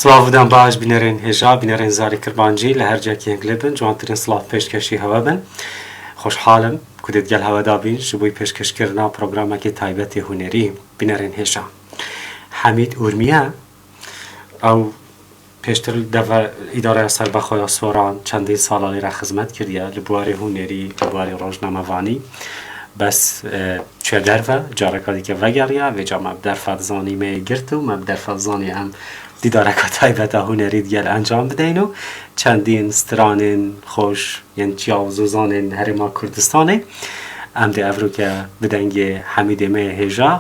سلااوودان باش بینەرێن هێژا بینەرێن زاری کرمانجی لە هەرجێکیەک لێبن جوانترین سلااو پێشکەشی هەوە بن خۆشحاڵم کو دەتگەل هەوەدا بین ji بۆی پێشکەشکردنا پرۆگرامێکی تایبەتی هونەری بینەرێن هێژا حەمید ئورمیە ئەو پێشتر ئیدارەیە سەربەخۆیە سۆران چەندین ساڵە لێرە خزمەت کردیە لە بواری هونەری لە بواری ڕۆژنامەوانی بەس چێ دەرفە جارێکە دیکە ڤەگەڕیە وێجا مە دەرفەتزانی مێ گرت و مە دەرفەتزانی ئەم دیدارەکە تایبەتە هونەری دیگەل ئەنجام بدەین و چەندین سترانên خۆش یەن جیاواز و زانên هەرێما کوردستانê ئەم دێ ئەڤروکە بدەنگێ حەمیدê me hêja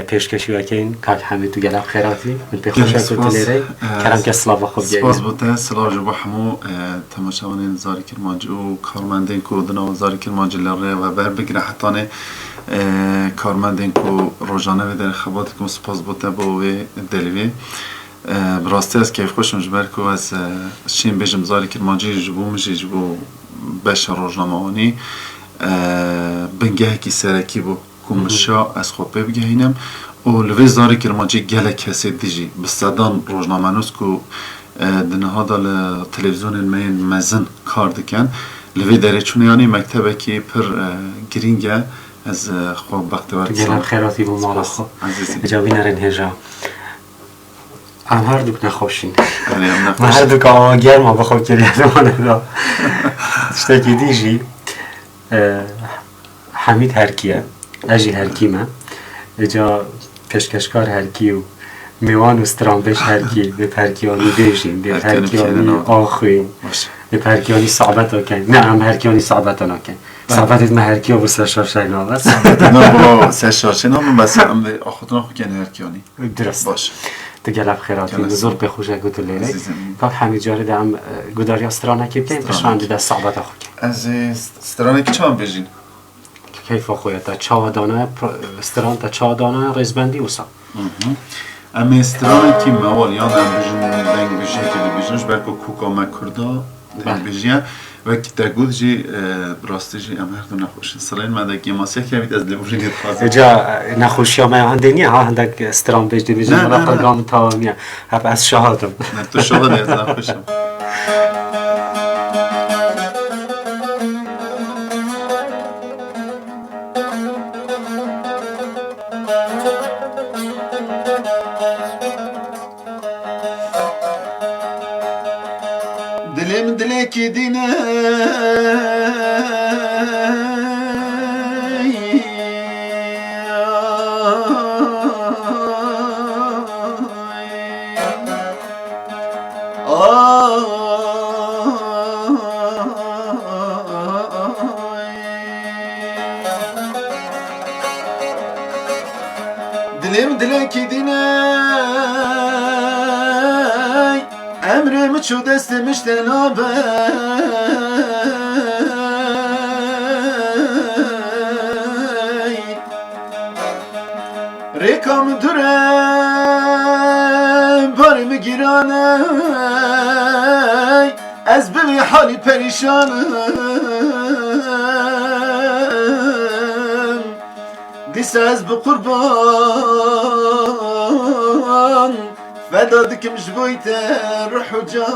pêşkêşî wekeyin kak Hemîd tu gelek xêratî min pê xweş e ku tu lêre keremke silava xwe bigihîne. Spas bo te silav ji bo hemû temaşevanên Zarî Kirmancî û karmendên ku di nava Zarî Kirmancî li rê ve berbigire hetanê karmendên ku rojane vê derê xebat dikim spas bo te bo wê delivê. Bi rastî ez kêfxweşim ji ber ku ez çîn bêjim Zarî Kirmancî ji bo min jî ji bo beşa rojnamewanî bingehekî serekî bû ku min şa ez xwe pê bigihînim û li vê Zarî Kirmancî gelek kesê dijî bi sedan rojnamenûs ku di nihada li televîzyonên me yên mezin kar dikin li vê derê çûne yanî mektebekî pir girîng e ez xwe bextewar gelek xêratî bû mala xwe eca bînerên hêja em herdûk nexweşîn me herdûk ava germa bi xwe kiriye zimanê da tiştekî dî jî حەمید هەرکیە ez jî herkî me eca pêşkeşkar herkî û mêwan û سترانبێژ herkî bê herkîyanî bêjîn bê herkîyanî axwîn bê herkîyanî sabet akin ne em herkîyanî sabet nakin sabetê me herkîya bû ser şaşek nabe bo ser şaşê nabe bes em vê axutina xwe ken herkîyanî direst baş tu gelek xêratî zor pê xweş e ku tu lêre kak Hemîd carî de em gudariya stranekê bikên pişman de sabeta xwe kin ez ê stranekî çawa bêjîn keyfa xwe te çawa danaya stran te çawa danaya rêzbendî wisa em ê stranekî mewal yan em bijin deng bijiyekê dibêjin ji ber ku kûka me Kurda bêjiye wekî te got jî bi rastî jî em her du nexweşin sirên me de gemasiyekê Hemîd ez lêborînê dixwazim eca nexweşiya me hindê niye ha hindek stranbêj dibêjin mala qirgamî tawa niye hep ez şahadim tu şahid ez nexweşim Dilim dilekî dîne Dilim dilekî dîne emrimi çû destê miştê nabe rêka min dure barê min gîran e ez bi vê halî perîşanim dîsa ez bi qurban feda dikim ji bo te ruh û can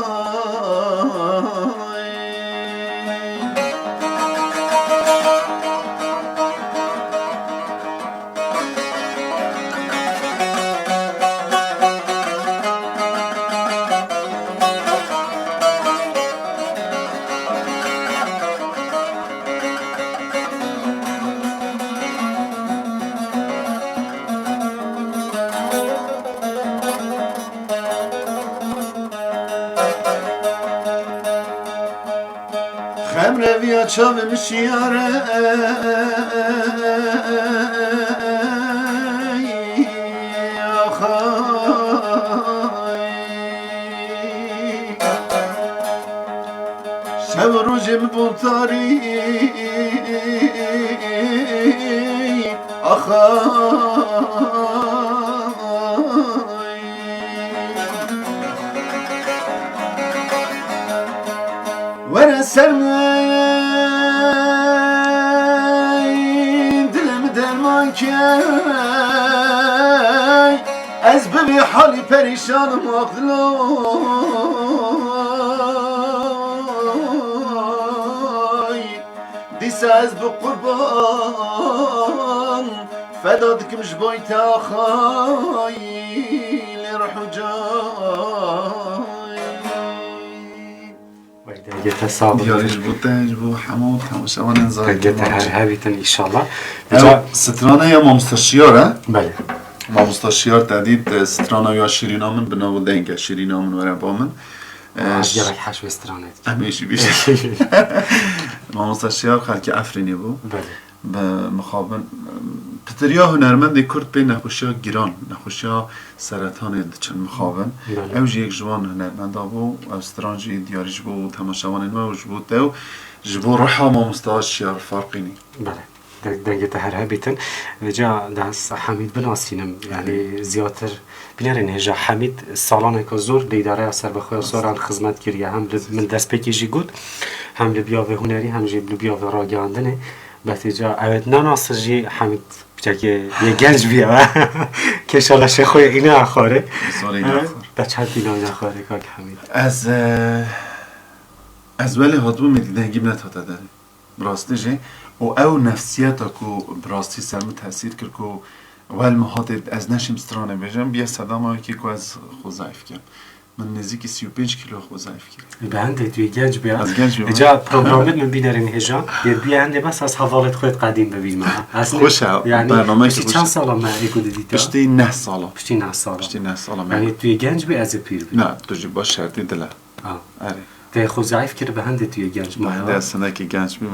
Xemreviya çavê min şiyare şev rojê min bûn tarî were ser me dilim derman ke از ببی حالی پریشانم اقلای دیسه از به قربان فدا دکمش بای تاخای لرحو جای دیگه تصاوب دیارش بود تنج بود حمود تماشاوان انزار دیگه هر هبیتن ایشالله سترانه یا مامستاشیاره؟ بله مامستاشیار تدید سترانه یا شیرینامن بناو دنگه شیرینامن وره بامن گرک حشو استرانه همیشی بیشه مامستاشیار خلک افرینی بود بله مخابن پتریا هنرمند کرد به نخوشیا گیران نخوشیا سرطان چند مخابن اوج یک جوان هنرمند بو استرانجی دیاریش بو تماشاوان نوش بود و جبو رحا مامستاشیار فرقینی بله دنگه هر هبیتن جا دست حمید بناسینم یعنی زیاتر بینرین هجا حمید سالانه که زور دیداره اثر بخواه سوران خدمت کریه هم من دست پکیجی گود هم لبیاوه هونری هم لبیاوه راگاندنه باتیجا اوید ناناسجی حمید بچه یه گنج بیا که شالا شخوی اینه اخواره بچه هد اینه اخواره که حمید از ولی حدوم میدیدنگیم نتاته داره براسته جه و او نفسیت که براستی سرم تاثیر کرد که ول مهاتت از نشیم سترانه بجم بیا صدام که از خوزایف کردم من نزدیک 35 کیلو خوزایف کردم به هنده توی گنج بیا از گنج بیا اجا پروگرامت من بینرین هجا بیا هنده بس از حوالت خود قدیم ببین من خوشه یعنی برنامه که پشتی چند سالا من ایگو دیدیتا؟ پشتی 9 سالا پشتی 9 سالا پشتی 9 سالا یعنی توی گنج بیا از پیر بیا نه تو جی باش شرطی دله آره ده خوزایف کرد به هنده توی گنج ما هنده از سنه که گنج بیم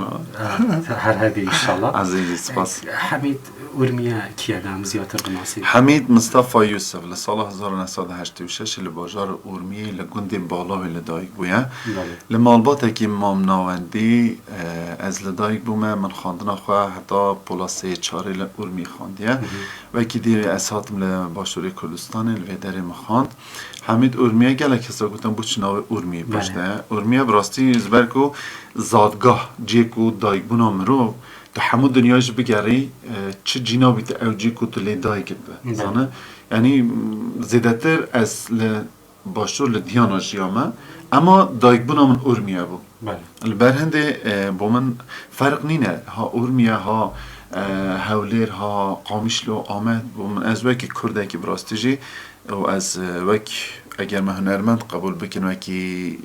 هر هبی انشالله عزیزی سپاس حمید ئورمیەیی دام زیاتر بناسی حەمید مستەفا یوسف لە ساڵ 1986 لە باژار ئورمیەیی لە گوندێ باڵاوی لەدایک بووە لە ماڵباتێکی مامناوەندی ئەس لەدایک بوومە من خواندنە خوا هەتا پۆلا سێ چارێ لە ئورمی خواندیە وەکی دیێ ئەس هاتم لە باشووری کوردستانê li vê derê min xwand حەمید ئورمیە gelek kesa gotin bû çi navê ئورمیê pişte ئورمیە bi rastî ji ber ku zadgah cê ku dayikbûna mirov تو همه دنیاش بگری چه جنابی تو اوجی که تو لیدای کد به زانه یعنی زیادتر از باشور لدیانا جیامه اما دایک بونا من ارمیه بو البرهنده با من فرق نینه ها ارمیه ها هولیر ها قامیشلو آمد با من از وکی کرده که براستیجی و از وک اگر من هنرمند قبول بکن وکی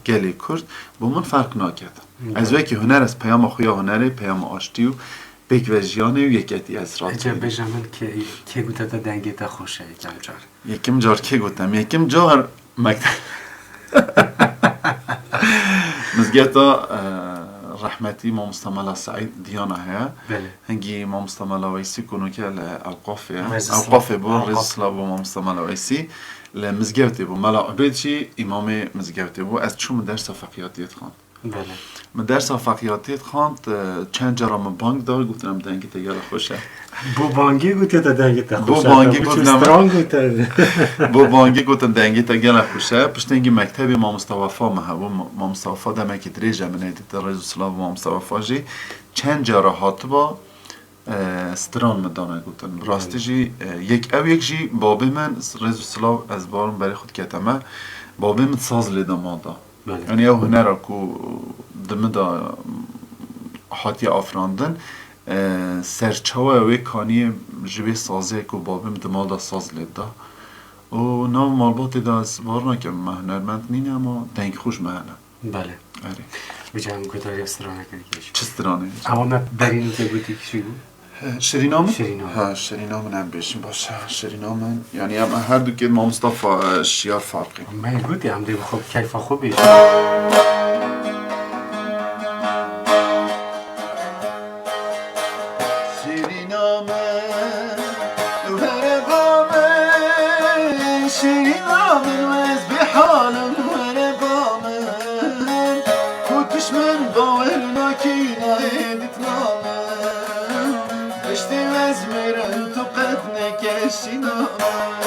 گلی کرد با من فرق ناکرد از وکی هنر از پیام خویا هنره پیام آشتی و بیک و جیانه و یکیتی از رات اجا بجامن که گوته تا دنگی تا خوشه یکم جار که گوتم یکم جار مکتب مزگیتا رحمتی ما مستملا سعید دیانا هیا هنگی ما مستملا ویسی کنو که اوقافه بو رز اسلام ما مستملا ویسی لمزگیوتی بو ملا عبیدشی امام مزگیوتی بو از چون درس فقیاتیت خواند من درس فقیاتیت خواند چند جرا من بانک دار گفتم دنگی تگل خوشه بو بانگی گوته تا دنگی تا خوشه بو بانگی گفتم دنگی تگل خوشه پشتنگی مکتبی ما مستوفا مهبو ما مستوفا دمکی دریجه من ایدیت رئیس اسلام ما مستوفا جی چند جرا هاتبا ستران مدانه گفتن راستی جی یک جی بابی من رئیس اسلام از بارم برای خود کتمه بابی من ساز لیده مادا یعنی او هنر کو دمدا حاتی آفراندن سرچاوه اوی کانی جوی سازه کو بابیم دمادا ساز لیده و نام مالباتی دا از بار نکم هنرمند نینه اما دنگ خوش مهنه بله بجام کداری استرانه کردیش چه استرانه؟ اما ما برین تو گوتی کشی بود؟ شرینامن؟ ها شرینامن هم بشیم باشه شرینامن یعنی هم هر دو که ما مصطفى شیار فرقی من گوتی هم دیگه خوب کیف خوبیش شرینامن وز بحالم وره بامن کتش من باور ناکینا ایدیت نامن اشتی وز میرن تو قد نکشی نامن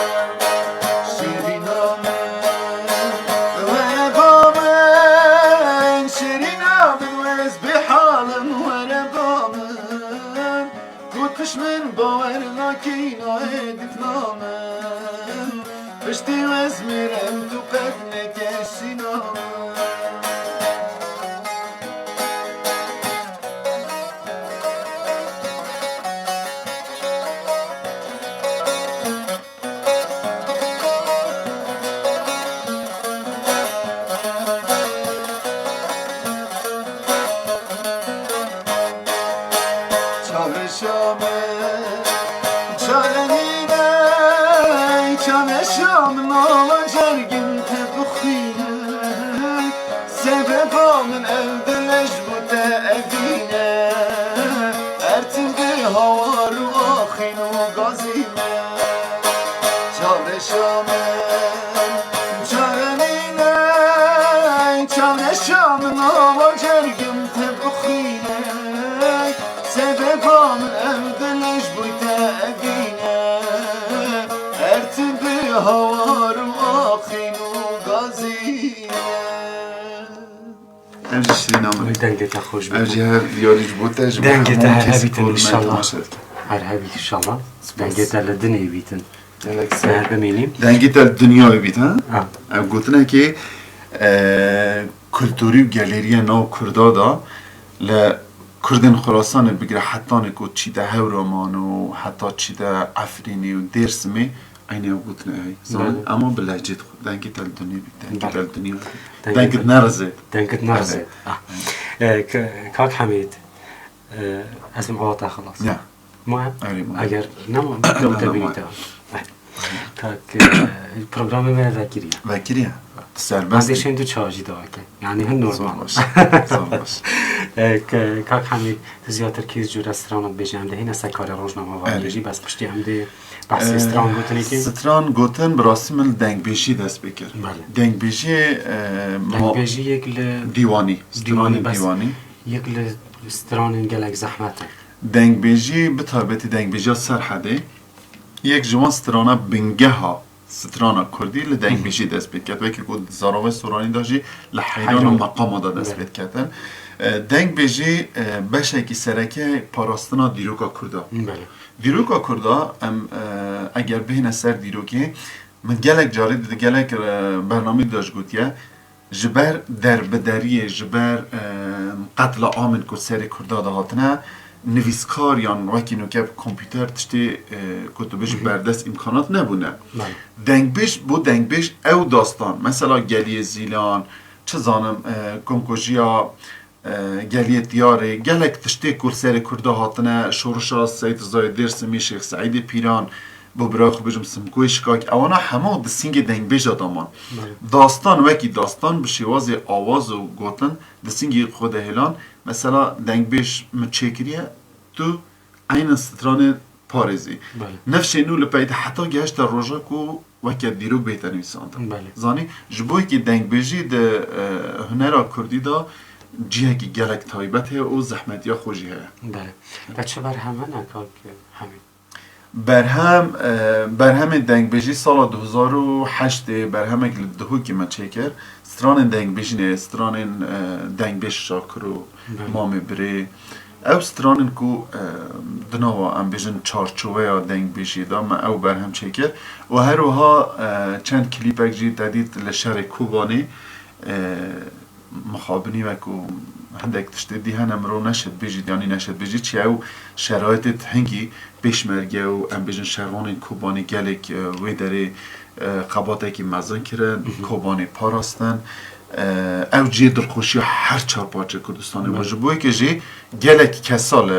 شرینامن وره بامن شرینامن وز بحالم وره بامن خشمن باور ناکینا دیفنامم پشتی وزمیرم تو قد نکشینام من أبدلش بتأذينا أرتدي هوار وآخن وقازينا چاره شامن چارنينا چاره شامن آوا جرگم تبخينا سببا من أبدلش بتأذينا أرتدي هوار وآخن وقازينا امجی شیرین آمد دنگت خوش بود امجی هر یاریج بوده دنگت هر هبیتن انشالله هر هبیت انشالله دنگت هر لدنی بیتن سهر بمینیم دنگت هر دنیای بیتن ام گوتنه که کلتوری و گالری ناو کردا دا لکردن خراسان بگره حتی نکو چی ده هورامان و حتی چی ده افرینی و درسمی اینه گوتنه های زمان اما بلهجت خود دنگت هر دنیا بیت دنگت هر دنیا دنگت نرزه دنگت نرزه کاک حمید از این قاطع خلاص نه مهم اگر نمو بکلم تبینی تا کاک پروگرام ما وکریه من دیشین دو چاجی داره که یعنی هم نورمال باش کاک حمید زیادتر کیز جو رستوران بجیم ده این است کار روزنامه واریجی بس پشتی هم ده بحث ستران گوتنی که ستران گوتن براسی من دنگ بیشی دست بکر دنگ بیشی یک دیوانی یک ستران گلک زحمته دنگ بیشی به تایبەتی دنگ بیشی سرحده یک جوان سترانا بنگه ها سترانا کردی لدنگ بیشی دست بکرد وکی که زاراوه سورانی داشتی لحیران و مقام دا دست بکردن دنگ بیشی بشه که سرکه پاراستنا دیروکا کرده دیروکا کرده اگر بهینه سر دیروکی من گلک جاری دیده گلک برنامه داشت گوتیه جبر دربدری جبر قتل آمن که سر کرده دهاتنه نویسکار یا وکی نوکه کامپیوتر تشتی کتبش بردست امکانات نبونه دنگبش بو دنگبش او داستان مثلا گلی زیلان چه زانم کنکوژیا گلی دیاره گلک تشتی کرسر کرده هاتنه شورشا سید زاید درسمی شیخ سعید پیران بو برای خو بجم سمکوی شکاک اوانا همه دسینگ دنگبش آدامان داستان وکی داستان بشیواز آواز و گوتن دسینگ خود هلان مثلا دنگبش مچکریه تو این ستران پارزی نفس اینو لپید حتی گهشت روژا کو وکی دیرو بیتر نویساندن زانی جبوی که دنگبشی ده هنرا کردی دا جیه که گلک تایبته و زحمتی ها خوشی هست بله و چه برهمه نکاک حمید؟ برهم دنگبشی سال 2008 برهم اگل دهو که من چکر ستران دنگبشی نه ستران دنگبش شاکرو مامی بره او ستران کو دنوا ام بیشن چارچوبه یا دنگبشی دا من او برهم چکر و هر وها چند کلیپ اگجی دادید لشهر کوبانی مخابنی و کو هندک تشتدی هنم رو نشد بیجید یعنی نشد بیجید چی او شرایط هنگی پیشمرگه و ام بیجن شروان کوبانی گلک وی داره قباته که مزان کرن کوبانی پاراستن او جی دلخوشی هر چهار پارچه کردستانه باشه بوی که جی گلک کسال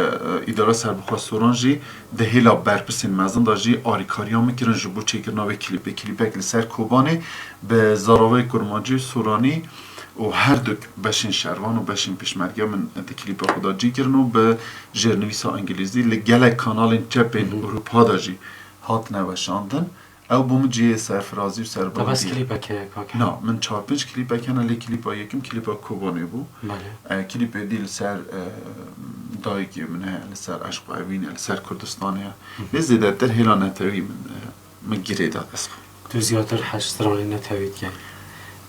اداره سربخواه سوران جی ده هیلا برپسین مزان دا جی آریکاریا میکرن جبو چیکرنا و کلیپ اکل سر کوبانی به زاراوه کرمانجی سورانی و هر دو بشین شروان و بشین پیشمرگه من کلیپ خدا جی کرن و به جرنویس انگلیزی لگلک کانال چپ اروپا دا جی هات نوشاندن او بوم جی سرفرازی و سربازی. بس کلیپا که کاک؟ نه من 4-5 کلیپا کنه لی کلیپا یکم کلیپا کوبانی بو. بله. کلیپ دیل سر دایی که منه لسر عشق و عوینه لسر کردستانه. لذت در هیلا نتوی من گیری داد اسخ. تو زیادتر 8 سترانی نتوید که.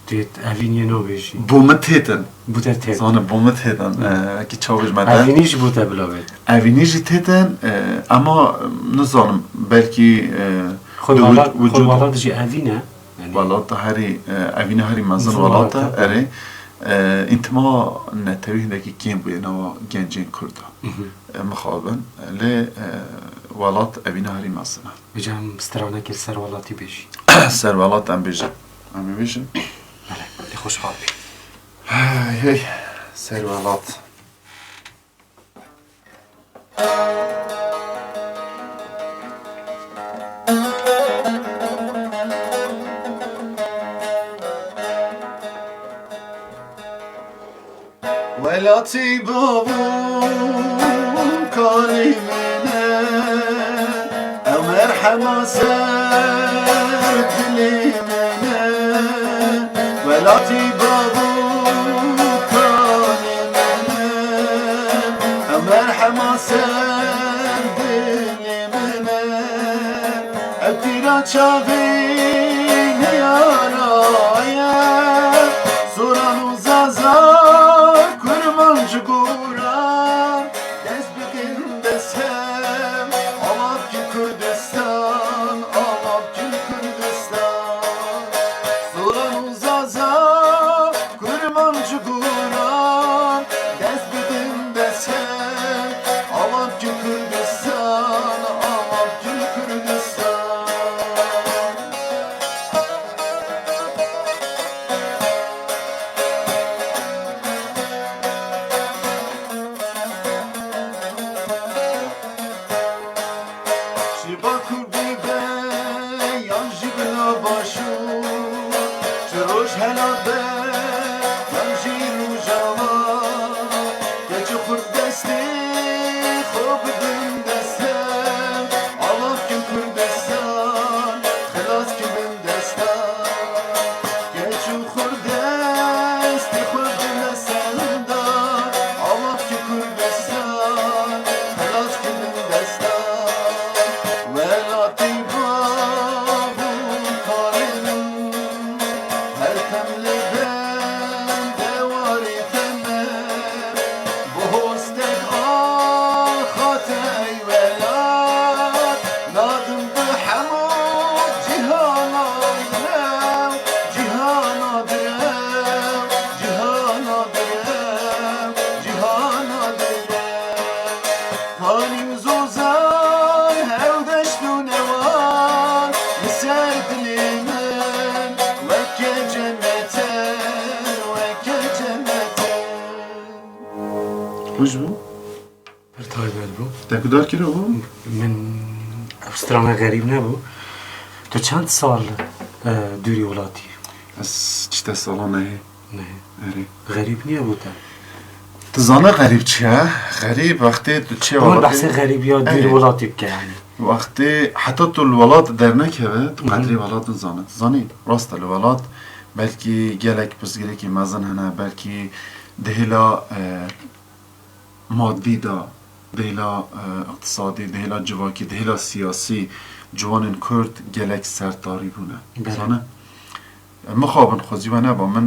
دێت ئەڤینیە نۆبێژی بۆمە تێتن بوتە تێت زانە بۆمە تێتن ئەکی چاوش مەدە ئەڤینیش بوتە بڵاوێت ئەڤینیژی تێتن ئەما نزانم بەلکی خۆڵاڵات دژی ئەڤینە وڵاتە هەری ئەڤینە هەری مەزن وڵاتە ئەرێ ئینتما نەتەوی هەندێکی کێم بووێنەوە گەنجین کوردە مخابن لێ وڵات ئەڤینە هەری مەزنە بجام سترانەکە سەر وڵاتی بێژی سەر وڵات ئەم بێژن ئەمە بێژن لێ خۆشحاڵ بێ هی سەر وڵات ولاتی بابون کاری منه امر حماسر دلی منه ولاتی بابون کاری منه امر حماسر دلی منه ابتیرا چاوی نیارایه سوران و زازا جگورم دست بگین دستم آماب کی کردستان آماب کی کردستان سوران و زازا کرمان جگورم دست بگین دستم آماب کی کردستان آماب کی کردستان خوش بو؟ تایبەت بوو تاکودار کرده بو؟ من ئەوسترالیا غەریب نەبوو تۆ چەند ساڵ دووری وڵاتی از چیتا سالا نهی غەریب نییە بووتە تزانه غریب چیه؟ غریب وقتی تو چیه من بەحسێ غەریب یا دووری وڵاتی بکە یعنی وقتی حتی تو الولاد در نکه تو قدری ولاد نزانه تزانی راست الولاد بلکی گلک پسگیری که مزن هنه بلکی دهیلا مادی دا دهیلا اقتصادی دهیلا جواکی دهیلا سیاسی جوان کرد گلک سرطاری بونه زانه مخابن خوزی و نبا من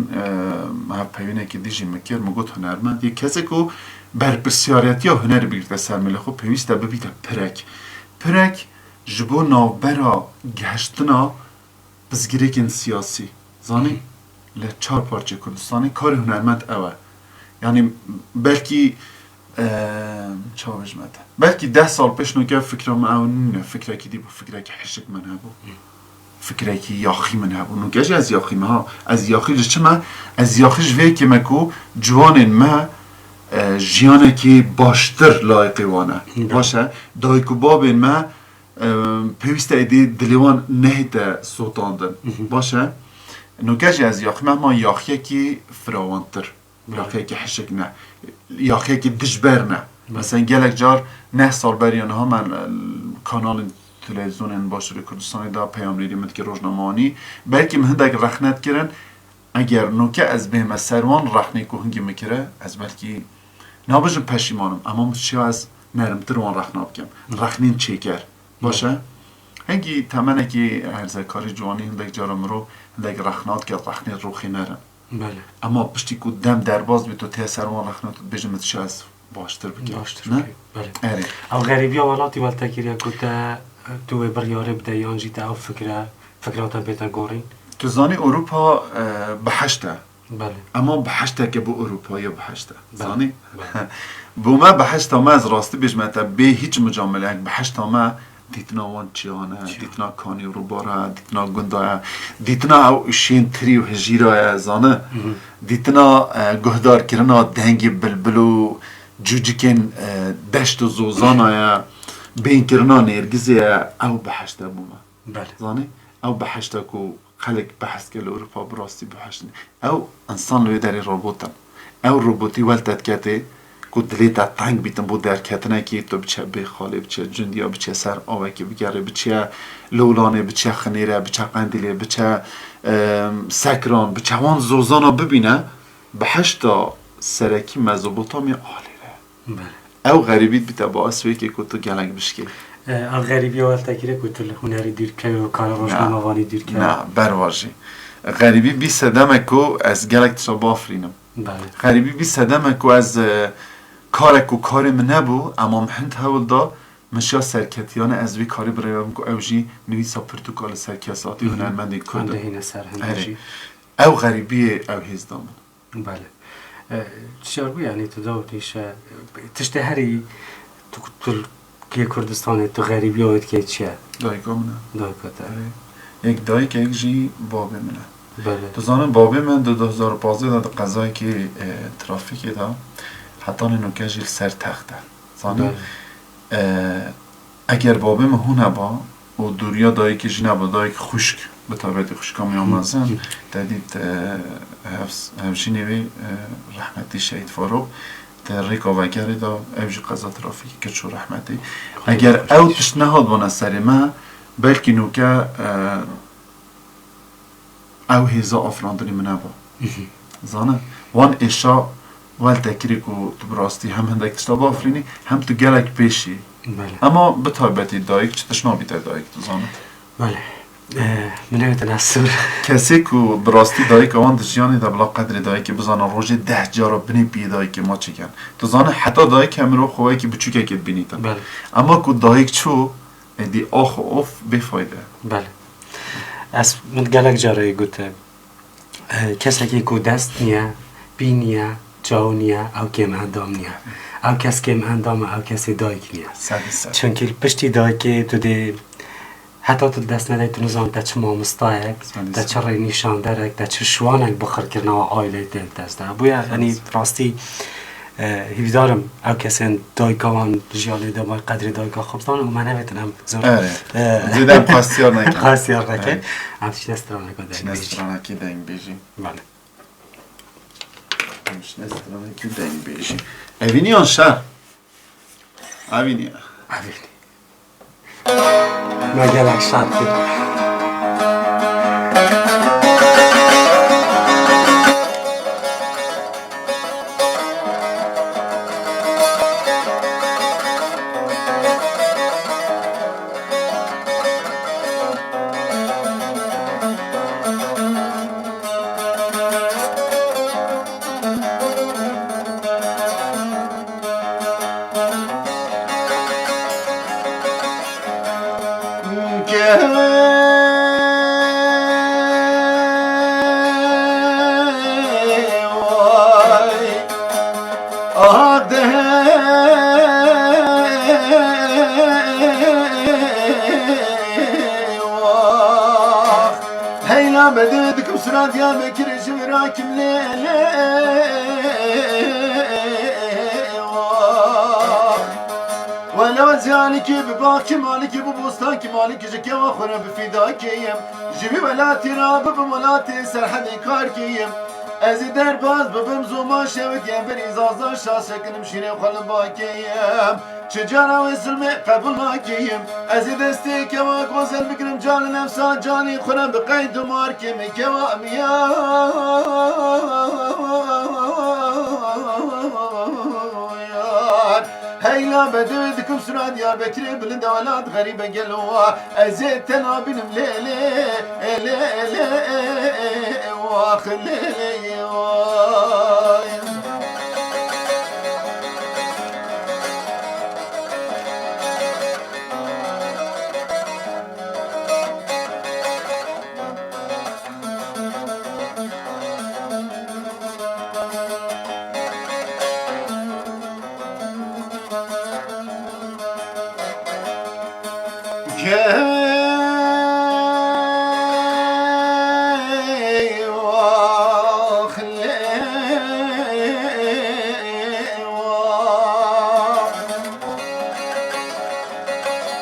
پیوینه که دیجی مکر مگوت هنرمند یک کسی که بر بسیاریتی یا هنر بگیرد سرمله خوب پیوسته ببیده پرک جبو نابرا گشتنا بزگیرکن سیاسی زانی لچار پارچه کردستانی کار هنرمند اوه یعنی بلکی بلکی 10 سال پیش نگه فکرم اون فکره که دی بو فکره که حشک من هبو فکره که یاخی من هبو نگهش از یاخی ما از یاخی چه ما از یاخی جوی که مکو جوان ما جیانه که باشتر لایقی وانه باشه دایی که بابین ما پیوسته ایدی دلیوان نهیده سوتاندن باشه نگهش از یاخی ما یاخیه که فراوانتر یاخیه که حشک نه یاخیه که دجبر نه مثلا گلک جار 9 سال بریانه ها من کانال تلویزیون باشوری کردستانی دا پیام ریدیمت که روزنامه‌ای بلکه من هندک رخنت کردن اگر نوکه از بهم سروان رخنه که هنگی میکره از بلکی نابجم پشیمانم اما چی از نرمتر وان رخناب کم رخنین چیکر باشه هنگی تمنکی هرزکاری جوانی هندک جارم رو هندک رخنات که رخنات روخی نرم بله اما پشتی که دم درباز بی تو ته سروان رخنات بجمت شاز باشتر بگی باشتر نه؟ بگی بله اره او غریبی والاتی والتکیریا کتا تو بریاره بده یانجی تا او فکراتا بیتا گورین تو زانی اروپا بحشته بله اما بحشته که بو اروپا یا بحشته بله. زانی؟ بله. بو ما بحشته ما از راستی بجمتا به هیچ مجامله بحشته ما دیتنا وان چیانه دیتنا کانی رو باره دیتنا گندایه دیتنا او شین تری و هجیره زانه دیتنا گهدار کرنا دنگی بلبلو جوجکن دشت و زوزانه بین کرنا نرگزیه او بحشته بوما بله زانه او بحشته کو خلق بحث که اروپا براستی بحشتن او انسان لوی داری روبوتن او روبوتی ولتت کتی کو دلیتا تنگ بیتن بود در کتنه که تو بچه بخاله بچه جندیا بچه سر آوه که بگره بچه لولانه بچه خنیره بچه قندیله بچه سکران بچه وان زوزانا ببینه بحشتا سرکی مزوبوتامی آلیره بله او غریبیت بیتا با اسوی که کو تو گلنگ بشکی او غریبی والتکیره کتا هونەری دیر که و کار روشنامه‌وانی دیر که نه برواجی غریبی بی صدمه کو از گلک تشا بافرینم بله غریبی بی صدمه کو از کارک و کاری من نبو اما محنت هول دا مشیا سرکتیان از وی کاری برایم کو اوجی نویسا پرتوکال سرکیاساتی هنرمندی هنده کرده هینه سر هندشی او غریبی او هیز دامن بله شاربو یعنی تو داوتیش تشته هری تو که کردستان تو غریبی هایت که چیه؟ دایگا منه دایکاته یک دایی که یک جی بابی منه بله تو زانم بابی من 2015 داد قضایی که ترافیکی دا حتی نوکه جیل سر تخته زانم اگر بابی من هونه با و دوریا دایی که جی نبا دایی که خشک به طبیعت خشکا می آمازن دادید هفشی نوی رحمتی شهید فاروق در ریکا وگری دا اوجی قضا ترافیکی که چو رحمتی اگر او تشت نهاد بانه سری ما بلکه نوکه او هیزا آفراندنی منه با زانه وان ایشا والتکری که تو براستی هم هندک تشتا با آفرینی هم تو گلک پیشی بله اما به طبیعتی دایک چه تشنا بیتر دایک تو زانه بله منوی تنصر کسی که براستی دایک آن دجیانی دا بلا قدر دایک بزانه روژه 10 جارا بنی بی دایک ما چکن تو زانه حتی دایک هم رو خواه که بچوکه که بینیتن بله اما که دایک چو دی آخ و اوف بفایده بله از من گلک جارایی گوته کسی که دست نیه بی نیه جاو نیه او کم اندام نیه او کس کم اندام او کسی دایک نیه سد چون که پشتی دایک تو دی حتی تو دست ندهی تو نظام تا چه مامستایک تا چه رای نیشان درک تا چه شوانک بخور کرنه و آیله دل دست ده بویا یعنی راستی هیویدارم او کسی دایکاوان جیالی دامای قدری دایکا خوبستان و من نمیتونم زور زیدم خواستیار نکن خواستیار نکن هم چی نسترانکا دنگ بیشی نسترانکی دنگ بیشی بله نسترانکی دنگ بیشی اوینی آن شهر اوینی اوینی ما گلک شد هينا بديدك بسرات يا بكر شمراكم ليلي ولو زيانك بباكي مالك ببوستانك مالك جكي واخر بفداكيم جبي ولاتي راب بمولاتي سرحدي كاركيم ازي درباز ببم زوما شوت يا بريزازا شاسكن مشيني وخلباكيم چجانا وزلمي قبل ماكيم ازي دستي كما غزل بكرم جان نفسا جاني خنا بقيد ماركيم كواميا هيلا بدودكم سرا ديار بكري بلند ولاد غريبة قالوا أزيت أنا بنم ليلي ليلي واخليلي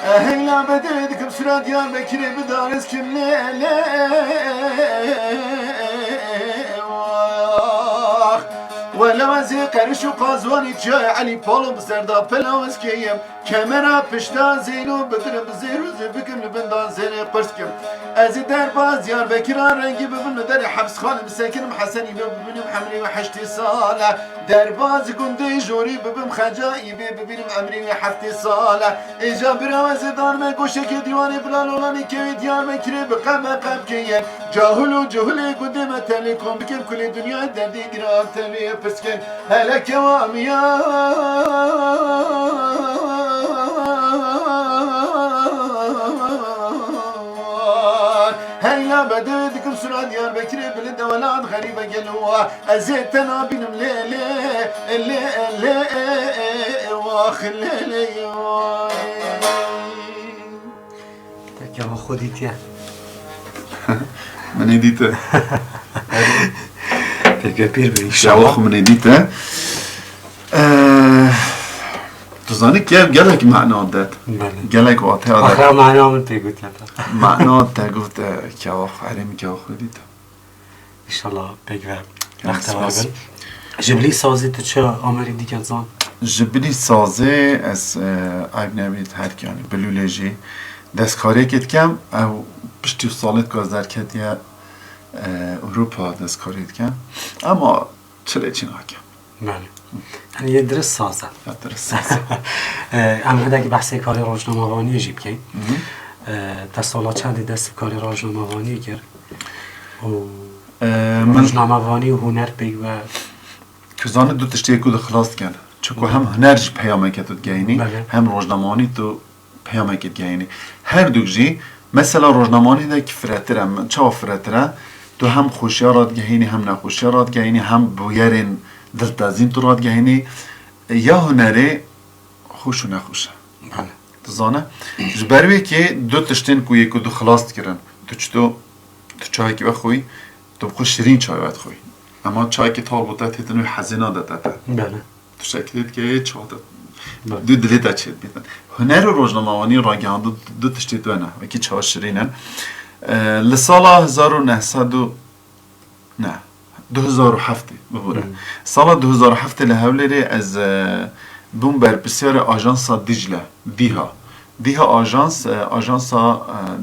هيلا بديدكم سرا ديار بكري بدارس كم ليلة ولا وزي قرش وقازواني جاي علي بولو بسردا بلاوز كيم كاميرا پشتا زينو بدرم زيرو زبكم لبندان زيني قرسكم ازي درباز ديار بكرا رنگي ببن در حبس خانم ساكنم حسني ببنم حمري وحشتي صالة درباز قندي جوري ببم خجائي ببنم عمري وحفتي صالة ايجا براوز دار ما قوشك ديواني بلالولاني كوي ديار بكري بقام قام كيم جاهلو جهلي قدام تليكم بكم كل دنيا دردي قرار تلي بسكن هلا كواميا هيا بدودكم سرا ديار بكري بلد ولاد غريبة قالوا أزيت أنا بنم ليلي ليلي واخليلي تاكا خوديتيا من هديته تاكا بير بي شاوخ من هديته تظني كيف قالك معنى دات قالك وقتها آخر معنى من تيقوت معنى تاقوت كيف علم كيف خديته إن شاء الله بيقرأ نختبر جبلي سازي تشا عمري دي كان زان جبلي سازي از عيب نبيت هرك يعني بلوليجي دستکاری کت کم او پشتی سالت گذر کت یا اروپا دستکاری کم اما چله چین هاکم بله يعني يدرس سازة درس سازه ام هداك بحثي كاري راجنامه‌وانی جيب كي تسالا چندی دست کاری راجنامه‌وانی کرد و راجنامه‌وانی و هنر بيگ و کزانه دو تشتی کود خلاص کن چون هم هنر جی پیامه کتود گینی هم راجنامه‌وانی تو پیامه کت گینی هر دو جی مثلا راجنامه‌وانی ده که فراتره چه فراتره تو هم خوشیارات گینی هم نخوشیارات گینی هم بویرین دلتازین تو راد گهینی یا هنری خوش و نخوشه بله تزانه جبروی که دو تشتین کو یکو دو خلاص کردن تو چای که بخوی تو بخوی شیرین چای باید خوی اما چای که تار بوده تیتنوی حزینا داده بله تو شکلیت که چای دو دلیت اچید بیدن هنر و روزنامه‌وانی را گهانده دو تشتی دوانه و که چای شیرینن لسال 1900 نه 2007 ببوره سال 2007 لهولری از بوم بر بسیار آژانس دیجله دیها آژانس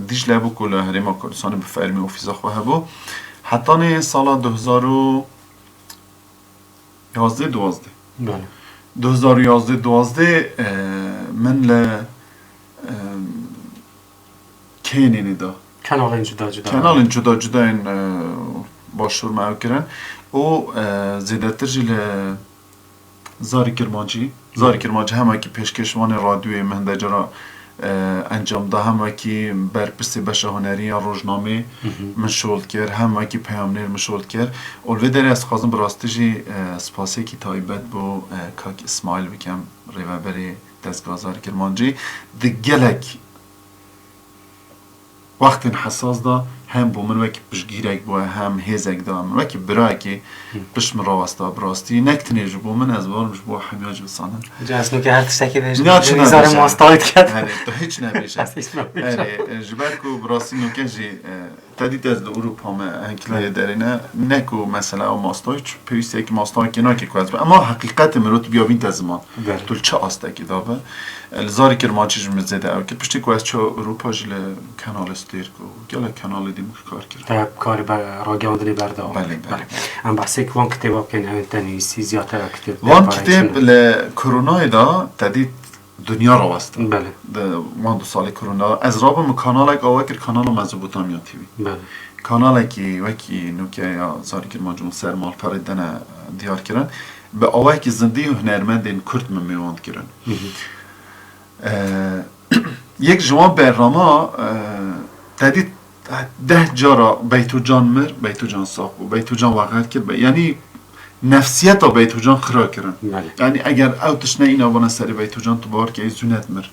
دیجله بو کل هریما کردستان به فرمی اوفیزا خواه بو حتی نه سال 2011 بله 2011 من ل کینی دا کانال جدا جدا این باشور معو کرن و زیده تر جیل زاری کرمانجی همه که پیشکشوان رادیوی مهندجه را انجام ده همه که برپرسی بشه هنری یا روزنامه مشغول کرد همه که پیامنیر مشغول کرد اولوی داری از خواستم براستی جی سپاسی که تایبت بو کاک اسماعیل بکم ریوبری دستگاه زاری کرمانجی دگلک وقت حساس دا هم بو من وکی پشگیرک بو هم هیزک دا من وکی برای که پش من راوستا براستی نکتنی جو بو من از بارمش بو حمیاج بسانم جاسنو که هر تشتکی بهش نه چه نمیشه نظر ماستایت کرد تو هیچ نمیشه جبرکو براسی نوکه جی تدید از اروپا ما هنکلای درینه نکو مثلا ماستایت پیوسته که ماستایت که ناکی کوز اما حقیقت مروت بیابین تزمان تو چه آسته که دابه الزاری کرمانچی جمزده او که پشتی کوز چه اروپا جل کانال استیر کو گله کانال دیم کار کرد تا کار راگەاندنی بەردەوام بله بله ئەم بەسێک وان کتێبە بکەین ئەوێن تەنویسی زیاتر کتێب وان کتێب لە کۆرۆنای دا تدید دنیا را وەستە بله وان 2 ساڵی کۆرۆنا ئەز رابم کانالێک ئەوە کرد کاناڵ مەزوبوتامیا تیوی بله کانالێکی وەکی نوکە یا زاریکرمانجی و سەرماڵپەڕی دەنە دیارکردن بە ئەوەیەکی زندی و هونەرمەندێن کورد من میواند کردن یک جوان برنامه تدید 10 جارا بیتو جان مر بیتو جان ساخت و بیتو جان واقعیت کرد یعنی نفسیت بیتو جان خراب کردن یعنی اگر او تشنه اینا بنا سری بیتو جان تو بار که زونت مر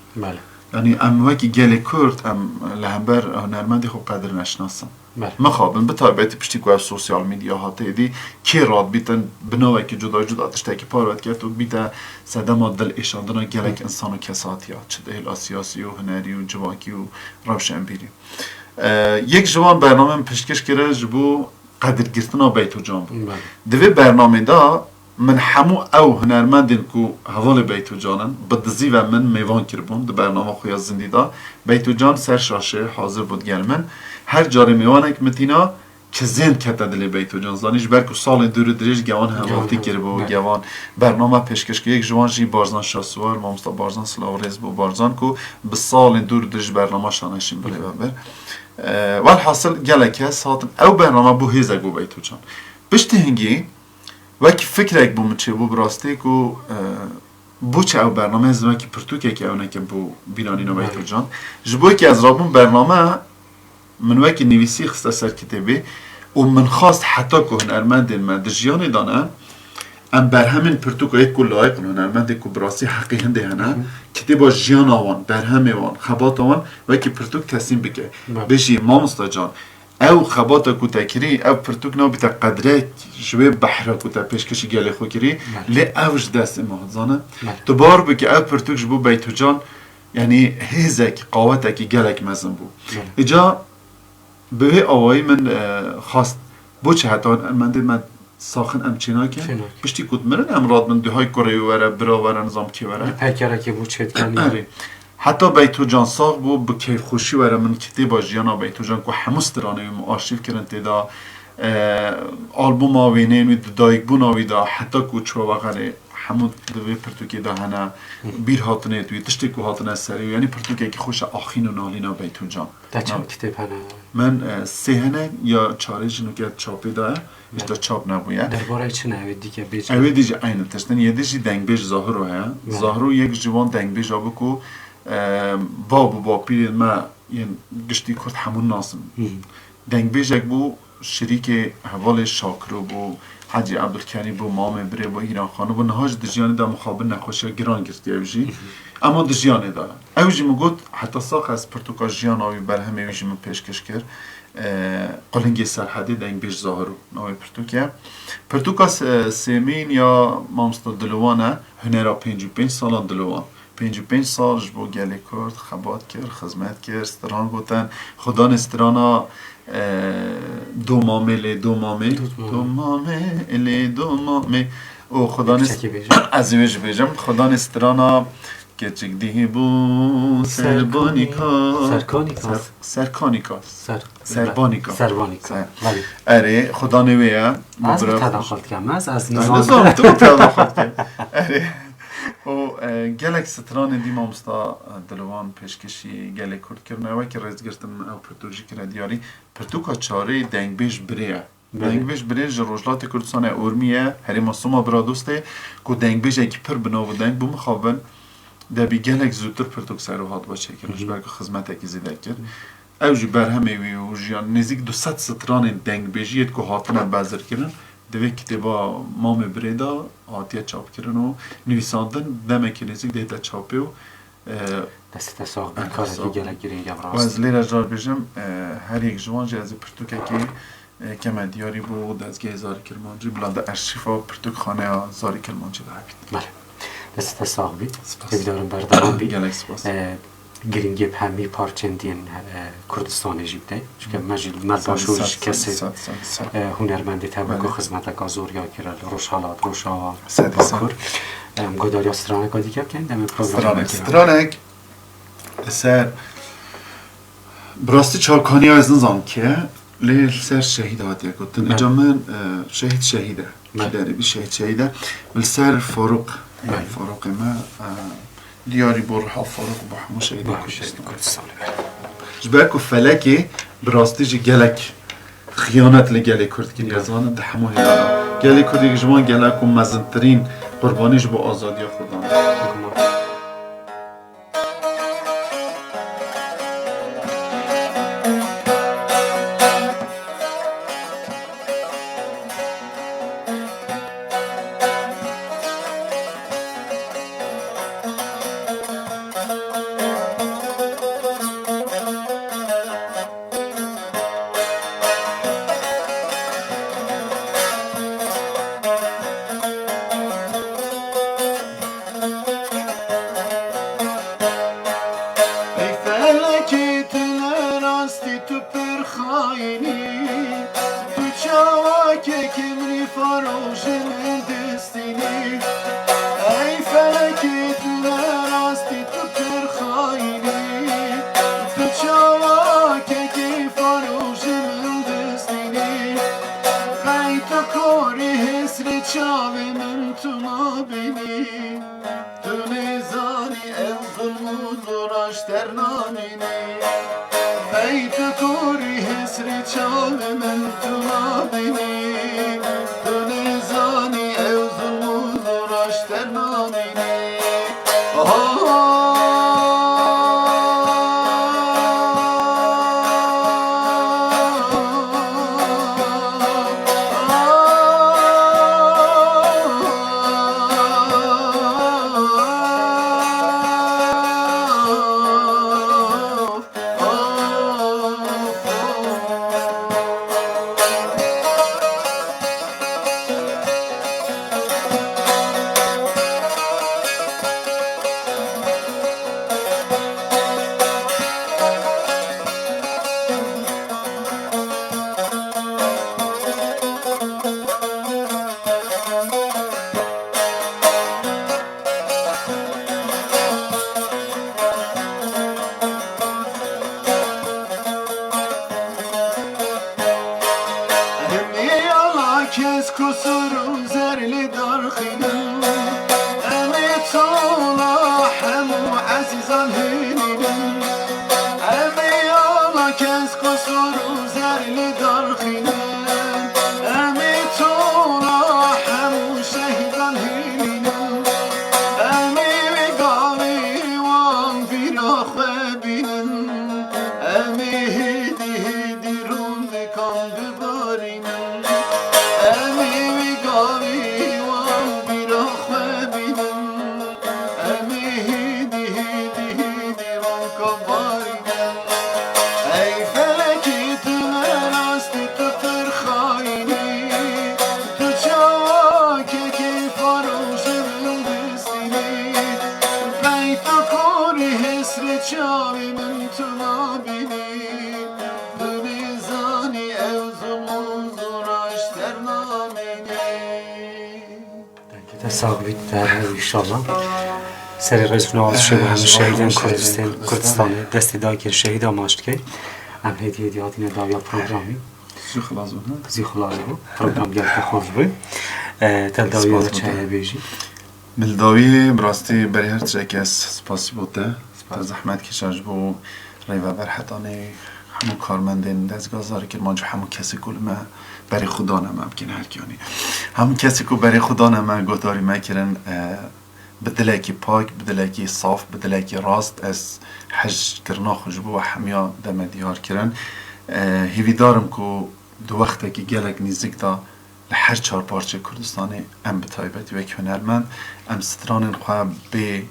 یعنی ام وکی گل کرد ام لهبر هنرمندی خوب قدر نشناسم مخابن به تایبەتی پشتی که سوسیال میدیا هاته دی که راد بیتن بناوی که جدا جدا تشتی که پاروت کرد و بیتا صدم دل اشاندنا گلک انسان و کساتی ها چه دهیل سیاسی و هنری و جواکی و روش امپیری یک جوان برنامه پشتکش کرد جبو قدر گرتنا بیتو جان بود دوی برنامه دا من همو او هنرمندین که حوال بیتو جانن بدزی و من میوان کربون دو برنامه خویا زندی دا بیتو جان سر شاشه حاضر بود گل من هر جاره میوانک متینا که زین کتا دل بیتو جان زانیش برکو سال دور دریج گوان همالتی کربو گوان برنامه پیشکش که یک جوان جی بارزان شاسوار مامستا بارزان سلاوریز بو بارزان کو به سال دور دریج برنامه شانشین بلی ببر والحاصل گلکه ساتن او برنامه بو هیزک بو بیتو جان بشتی هنگی وکی فکرک بو مچه بو براسته کو بو چه او برنامه از وکی پرتوکه که اونه که بو بیرانینو بیتو جان جبوی که از رابون برنامه من وکی نویسی خسته سر کتابی و من خواست حتی که هنرمندین من دجیانی دانه ام بر همین پرتوکه یک کل لایق هنرمندی که براسی حقی هنده هنه کتابا جیان آوان در همه وان خبات آوان وکی پرتوک تصمیم بکه بشی مامستا جان او خباتا کو تکری او پرتوک نو بیتا قدره شوی بحره کو تا پیشکشی گلی خو کری لی اوش دست مهزانه تو بار بکی او پرتوک جبو بیتو جان یعنی هیزک قاوتکی گلک مزن بو اجا به آوایی من خواست بو چه حتی من دید من ساخن ام چینا که پشتی کود مرن امراد من دوهای کره وره برا وره نظام کی وره پکره که بو چید کنی حتی بیتو جان ساخ بو به کیف خوشی وره من کتیبا جیانا بیتو جان که همسترانه و آرشیف کرن تیدا آلبوم آوینین و دایک بون آویدا حتی که چوا وغیره همون دوی پرتوکی دا هنه بیر هاتنه توی تشتی که هاتنه سری یعنی پرتوکی که خوش آخین و نالینا بیتو جان دا چند کتیب هنه؟ من 3 هنه یا 4 جنو که چاپی داره ایش دا چاپ نبویه درباره چه نه اوید دیگه بیجه؟ اوید دیگه اینه تشتن یه دیجی دنگبیج ظاهرو هیا ظاهرو یک جوان دنگبیج آبو که بابو با پیرین ما یعنی گشتی کرد همون ناسم دنگبیج اک بو شریک حوال شاکرو بو حاجی عبدالکریم بو مام بره بو ایران خانو بو نهاج دجیانی دا مخابر نخوشی گران گرفتی اویجی اما دجیانی دارن اویجی مگود حتی ساخ از پرتوکا جیان آوی برهم اویجی من پیشکش کرد قلنگی سرحدی دنگبیج ظاهرو ناوی پرتوکا سیمین یا مامستا دلوانه هنرا 55 سالان دلوان 55 سال جبو گلی کرد خبات کرد خدمت کرد ستران گوتن خدا نسترانا دو مامه او خدا نست از ویج بیجم خدا نسترانا کچک دیگه بو سربانیکا اره خدا نویه از تداخل کم از نظام تو تداخل کم اره و گلک ستران دی مامستا دلوان پیشکشی گلک کرد کرنه و که رز گرتن او پرتوجی کرد دیاری پرتوکا چاره دنگبیج بریه دنگبیج بریه جروجلات کردستان ئورمیەیی هەرێمە سۆما برا دۆستێ کو دەنگبێژێکی پر بناو دەنگ بوو مخابن دەبی gelek زووتر پرتوک سەر و هات بە چێکردنش بەرگە خزمەتێکی زیادە کرد ئەو جی بەرهەمێوی و ژیان نزیک 200 سترانên دەنگبێژیەت کو هاتنە بەزرکردن دوی کتابا مام برێدا هاتیە چاپکردن و نویساندن دەمێکی نزیک دێتە چاپێ و دەستە ساغ کارێکی gelek گرنگە و ez lê re jar bêjim her yek ji wan jî ez ê pirtûkekê keme diyarî bû dezgehê Zarî Kirmancî bila di erşîfa pirtûkxaneya Zarî Kirmancî de hekî. دەستە ساغ بیت تێبدارم بەردەوام بی gelek spas. گرنگی هەمی پارچەندین کوردستانێژی بدەیت چونکە مەژی مەد باشوورش کەسێ هونەرمەندێت هەبوو کە خزمەتەکە زۆریا کرا لە ڕۆژهەڵات ڕۆژاوا باکوور گۆداریە سترانێکا دیکە بکەین دەمێ پرۆگرامێکی سترانێک لەسەر براستی چاکانیە ez nizam ki ليه سر شهيد هاتي كنت نجمن شهيدة كداري شهيدة بالسر فاروق فاروق ما دياري بورها فاروق بحمو شهيد كردستان جباكو فلكي براستيجي جالك خيانة لجالي كرد كي نزان ده همو هلا جالي كردي جوان جالكو مزنترين قربانيش با آزادی خودم تساقبيت إن شاء الله سر رزقنا از شب هم شهیدان کردستان دستی دای که شهید آماشت که هم هدیه دیاتی نداویا پروگرامی زی خلازو پروگرام گرد خوش بی تل داویا چه بیجی ملداوی براستی بری هر چه از سپاسی بوده تا زحمت کشاش بو ریو برحتانه همون کارمندین دستگاه زاری که ماجو همون کسی کل ما برای خدا نممکن هر کیانی همون کسی که برای خدا نمم گوتاری میکرن بدلکی پاک بدلکی صاف بدلکی راست از حج کرنا خوشبو و همیا دم دیار کرن هیوی دارم که دو وقته که گلک نیزک دا لحر چار پارچه کردستانی ام به تایبەتی و هونەرمند ام سترانین خواه به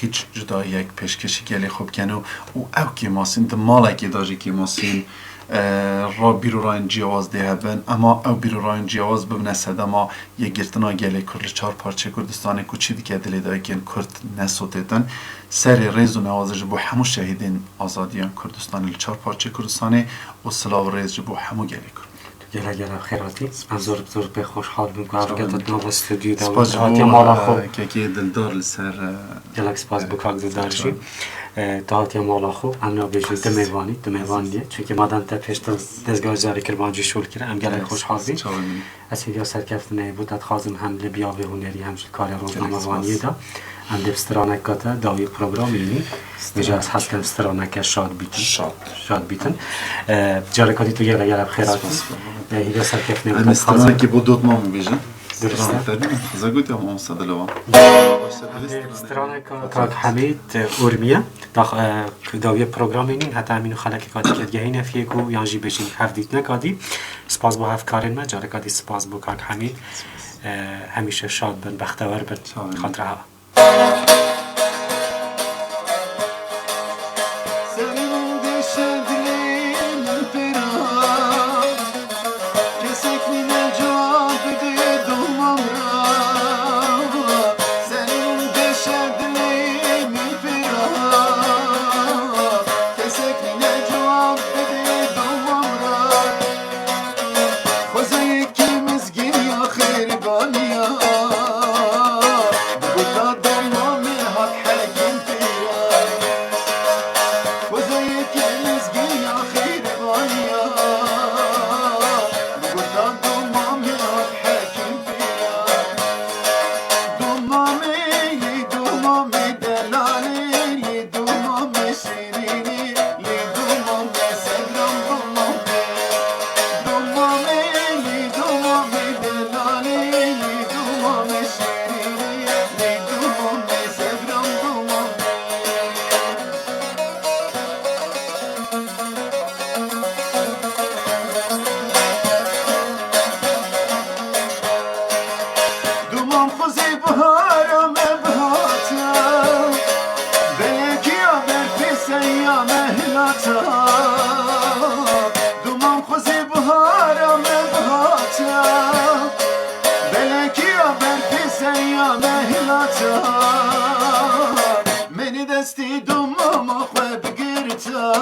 هیچ جدا یک پیشکشی گلی خوب کنو او که ماسین ده مالکی داجی که ماسین را بیرو راین جیاواز ده بن اما او بیرو راین جیاواز ببنه سده ما یک گرتنا گلی کرد چار پارچه کردستانی کچی دیگه دلی دایی که کرد نسوتیدن سر ریز و نوازش بو همو شهیدین آزادیان کردستانی چار پارچه کردستانی و سلاو ریز بو همو گلی کرد گله خیراتی من زور به خوشحال بودم که افرادت نو استودیو سپاس داوتی مالا خو که دلدار لسر گله سپاس بکاک دارشی داوتی مالا خو امنا بیشتر دمیوانی چون که مادام تا پیش دزگاه زاری کربانجی شول کرد ام گله خوشحال بودم از اینجا سرکفت نه بود داد خازم هم لبیا و هونری هم کار روزنامه‌وانی دا هم دبسترانه کاتا داوی پروگرامێکی میجاز حس کم سترانه که شاد بیتن جارکاتی تو گله بخیرات اینجا سرکفت نه بود استرانه که بود دوت مامو بیجن درسته زاگوت یا مام صدلوا سترانه که حمید ورمیه داوی پروگرامێکی حتی همینو خلک کاتی که دیگه این فیکو یانجی بچین هفدیت نکادی سپاس با هف کارین ما جارکاتی سپاس با کاک حمید همیشه شاد بن بختور بن خاطر هوا منی دستی دومم خو بگیرتا